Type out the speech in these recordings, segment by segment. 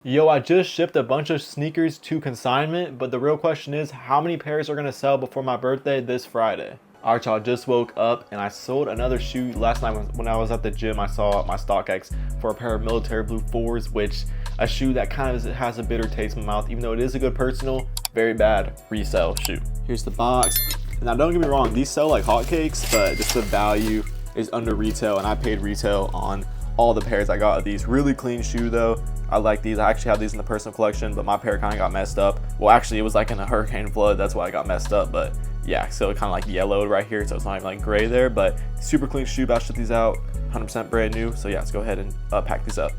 Yo, I just shipped a bunch of sneakers to Consignment, but the real question is how many pairs are gonna sell before my birthday this Friday? Alright y'all, just woke up and I sold another shoe last night when I was at the gym. I saw my StockX for a pair of military blue 4s, which a shoe that kind of has a bitter taste in my mouth, even though it is a good personal, very bad resale shoe. Here's the box. Now don't get me wrong, these sell like hotcakes, but just the value is under retail, and I paid retail on all the pairs I got of these. Really clean shoe though. I like these. I actually have these in the personal collection, but my pair kind of got messed up. Well, actually it was like in a hurricane flood, that's why I got messed up. But yeah, so it kind of like yellowed right here, so it's not even like gray there, but super clean shoe. About to ship these out, 100% brand new. So yeah, let's go ahead and pack these up.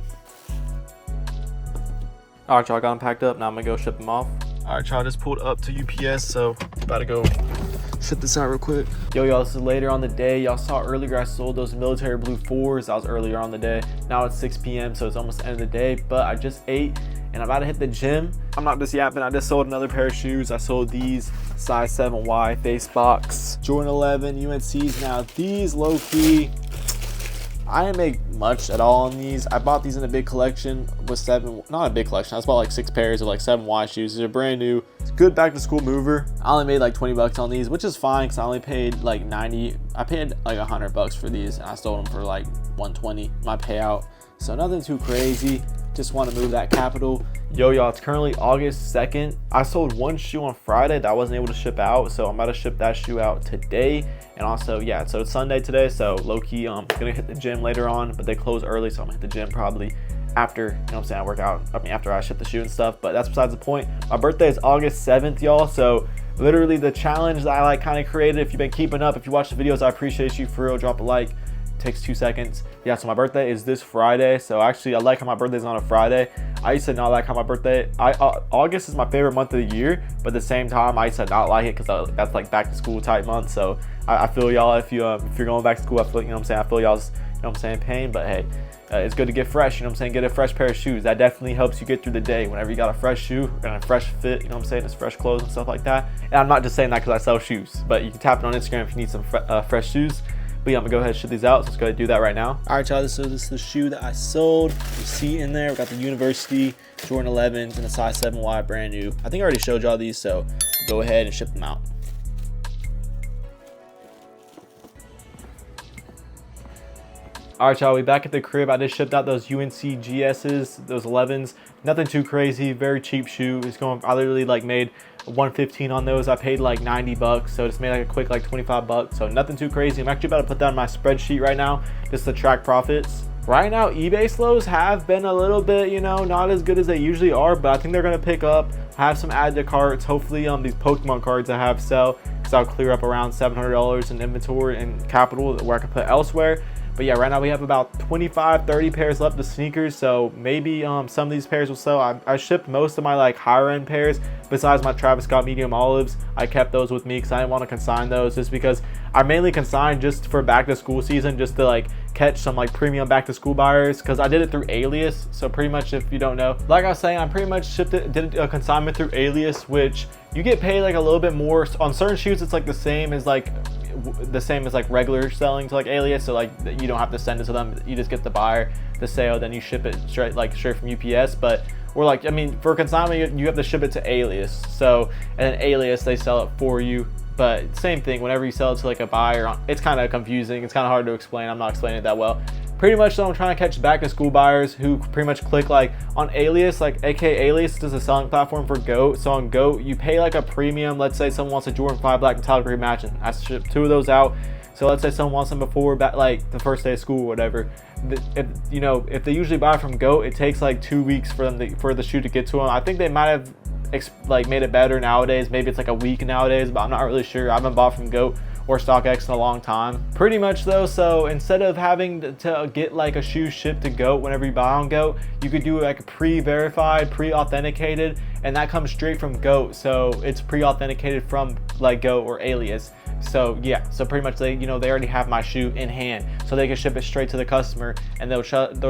All right y'all, I got them packed up. Now I'm gonna go ship them off. All right y'all, just pulled up to UPS, so about to go ship this out real quick. Yo y'all, this is later on the day. Y'all saw earlier I sold those military blue 4s. That was earlier on the day. Now it's 6 p.m, so it's almost the end of the day, but I just ate and I'm about to hit the gym. I'm not just yapping, I just sold another pair of shoes. I sold these size 7Y face box Jordan 11 UNCs. Now these low-key, I didn't make much at all on these. I bought these in a big collection with not a big collection. I just bought like 6 pairs of like 7Y shoes. These are brand new. It's a good back to school mover. I only made like 20 bucks on these, which is fine because I only paid like 90. I paid like 100 bucks for these and I sold them for like 120, my payout. So nothing too crazy. Just want to move that capital. Yo y'all, it's currently August 2nd. I sold one shoe on Friday that I wasn't able to ship out, so I'm about to ship that shoe out today. And also, yeah, so it's Sunday today, so low-key I'm gonna hit the gym later on, but they close early, so I'm gonna hit the gym probably after, you know what I'm saying, I work out. I mean, after I ship the shoe and stuff, but that's besides the point. My birthday is August 7th, y'all, so literally the challenge that I like kind of created, if you've been keeping up, if you watch the videos, I appreciate you. For real, drop a like. Takes 2 seconds. Yeah, so my birthday is this Friday. So actually I like how my birthday's on a Friday. I used to not like how my birthday, August is my favorite month of the year, but at the same time I used to not like it because that's like back to school type month. So I feel y'all if you're going back to school. I feel, you know what I'm saying, I feel y'all's, you know what I'm saying, pain. But hey, it's good to get fresh, you know what I'm saying, get a fresh pair of shoes. That definitely helps you get through the day whenever you got a fresh shoe and a fresh fit, you know what I'm saying, it's fresh clothes and stuff like that. And I'm not just saying that because I sell shoes, but you can tap it on Instagram if you need some fresh shoes. But yeah, I'm gonna go ahead and ship these out, so let's go ahead and do that right now. All right, y'all, so this is the shoe that I sold. You see in there, we got the University Jordan 11s and the size 7Y, brand new. I think I already showed y'all these, so go ahead and ship them out. All right, y'all, we back at the crib. I just shipped out those UNC GSs, those 11s. Nothing too crazy, very cheap shoe. I literally like made 115 on those. I paid like 90 bucks, so just made like a quick like 25 bucks. So nothing too crazy. I'm actually about to put that on my spreadsheet right now, just to track profits. Right now, eBay slows have been a little bit, you know, not as good as they usually are, but I think they're gonna pick up. Have some add to carts. Hopefully, these Pokemon cards I have sell, because I'll clear up around $700 in inventory and capital where I can put elsewhere. But yeah, right now we have about 25-30 pairs left of sneakers, so maybe some of these pairs will sell. I shipped most of my like higher end pairs besides my Travis Scott medium olives. I kept those with me because I didn't want to consign those, just because I mainly consigned just for back to school season, just to like catch some like premium back to school buyers, because I did it through Alias. So pretty much, if you don't know, like I was saying, I pretty much did a consignment through Alias, which you get paid like a little bit more on certain shoes. It's like the same as like regular selling to like Alias, so like you don't have to send it to them, you just get the buyer the sale, then you ship it straight from UPS. But or like, I mean, for consignment you have to ship it to Alias, so, and then Alias, they sell it for you. But same thing, whenever you sell it to like a buyer, it's kind of confusing, it's kind of hard to explain. I'm not explaining it that well. Pretty much, so I'm trying to catch back to school buyers who pretty much click like on Alias, like aka Alias is a selling platform for GOAT. So on GOAT, you pay like a premium. Let's say someone wants a Jordan 5 Black Metallic Reimagined. I shipped 2 of those out. So let's say someone wants them before like the first day of school or whatever. If they usually buy from GOAT, it takes like 2 weeks for the shoe to get to them. I think they might have like made it better nowadays. Maybe it's like a week nowadays, but I'm not really sure. I haven't bought from GOAT or StockX in a long time. Pretty much though, so instead of having to get like a shoe shipped to GOAT whenever you buy on GOAT, you could do like a pre-verified, pre-authenticated, and that comes straight from GOAT. So it's pre-authenticated from like GOAT or Alias. So yeah, so pretty much they already have my shoe in hand, so they can ship it straight to the customer, and they'll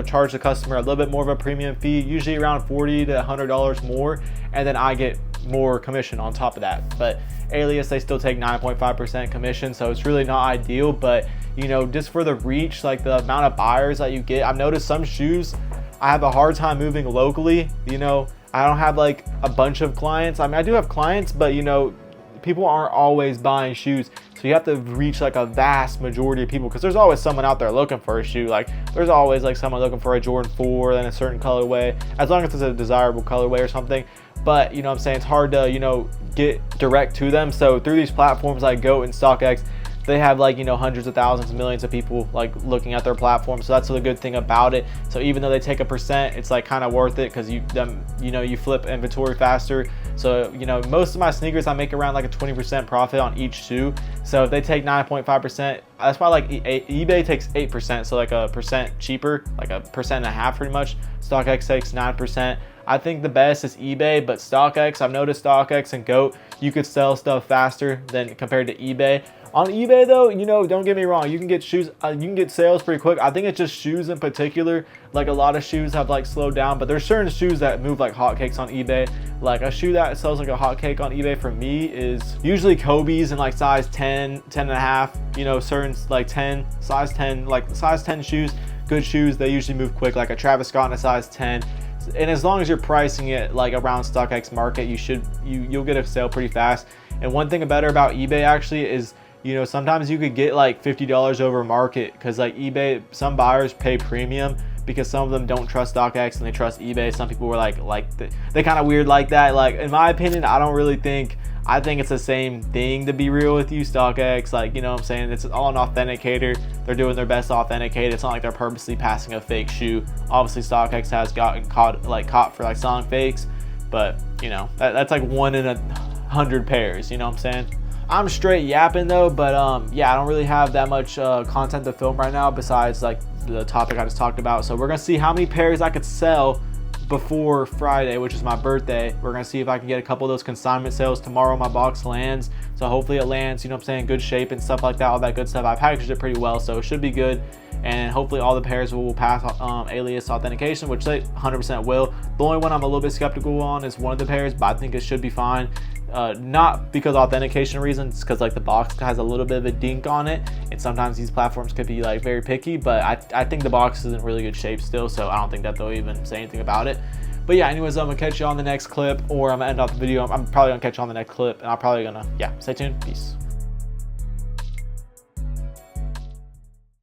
charge the customer a little bit more of a premium fee, usually around $40 to $100 more, and then I get more commission on top of that. But Alias, they still take 9.5% commission, so it's really not ideal. But just for the reach, like the amount of buyers that you get, I've noticed some shoes I have a hard time moving locally. You know, I don't have like a bunch of clients. I mean, I do have clients, but you know, people aren't always buying shoes, so you have to reach like a vast majority of people, because there's always someone out there looking for a shoe. Like there's always like someone looking for a Jordan 4 in a certain colorway, as long as it's a desirable colorway or something. But you know what I'm saying, it's hard to, you know, get direct to them. So through these platforms like GOAT and StockX, they have like, you know, hundreds of thousands, millions of people like looking at their platform. So that's the good thing about it. So even though they take a percent, it's like kind of worth it, because you know, you flip inventory faster. So you know, most of my sneakers I make around like a 20% profit on each shoe. So if they take 9.5%, that's why like eBay takes 8%, so like a percent cheaper, like a percent and a half pretty much. StockX takes 9%. I think the best is eBay, but StockX, I've noticed StockX and GOAT, you could sell stuff faster than compared to eBay. On eBay though, you know, don't get me wrong, you can get shoes, you can get sales pretty quick. I think it's just shoes in particular. Like a lot of shoes have like slowed down, but there's certain shoes that move like hotcakes on eBay. Like a shoe that sells like a hotcake on eBay for me is usually Kobe's in like size 10, 10 and a half, you know, certain like 10, size 10, like size 10 shoes, good shoes, they usually move quick, like a Travis Scott in a size 10. And as long as you're pricing it like around StockX market, you'll get a sale pretty fast. And one thing better about eBay actually is, you know, sometimes you could get like $50 over market, because like eBay, some buyers pay premium because some of them don't trust StockX and they trust eBay. Some people were like they kind of weird like that. Like in my opinion, I think it's the same thing, to be real with you. StockX, like, you know what I'm saying, it's all an authenticator. They're doing their best to authenticate. It's not like they're purposely passing a fake shoe. Obviously StockX has gotten caught for like selling fakes, but you know, that's like 1 in 100 pairs, you know what I'm saying. I'm straight yapping though, but yeah, I don't really have that much content to film right now besides like the topic I just talked about. So we're gonna see how many pairs I could sell before Friday, which is my birthday. We're gonna see if I can get a couple of those consignment sales tomorrow. My box lands, so hopefully it lands, you know what I'm saying, good shape and stuff like that, all that good stuff. I packaged it pretty well, so it should be good. And hopefully all the pairs will pass alias authentication, which they 100% will. The only one I'm a little bit skeptical on is one of the pairs, but I think it should be fine. Not because authentication reasons, because like the box has a little bit of a dink on it, and sometimes these platforms could be like very picky, but I think the box is in really good shape still, so I don't think that they'll even say anything about it. But yeah, anyways, I'm gonna catch you on the next clip, or I'm gonna end off the video. I'm probably gonna catch you on the next clip, and I'm probably gonna, yeah, stay tuned. Peace.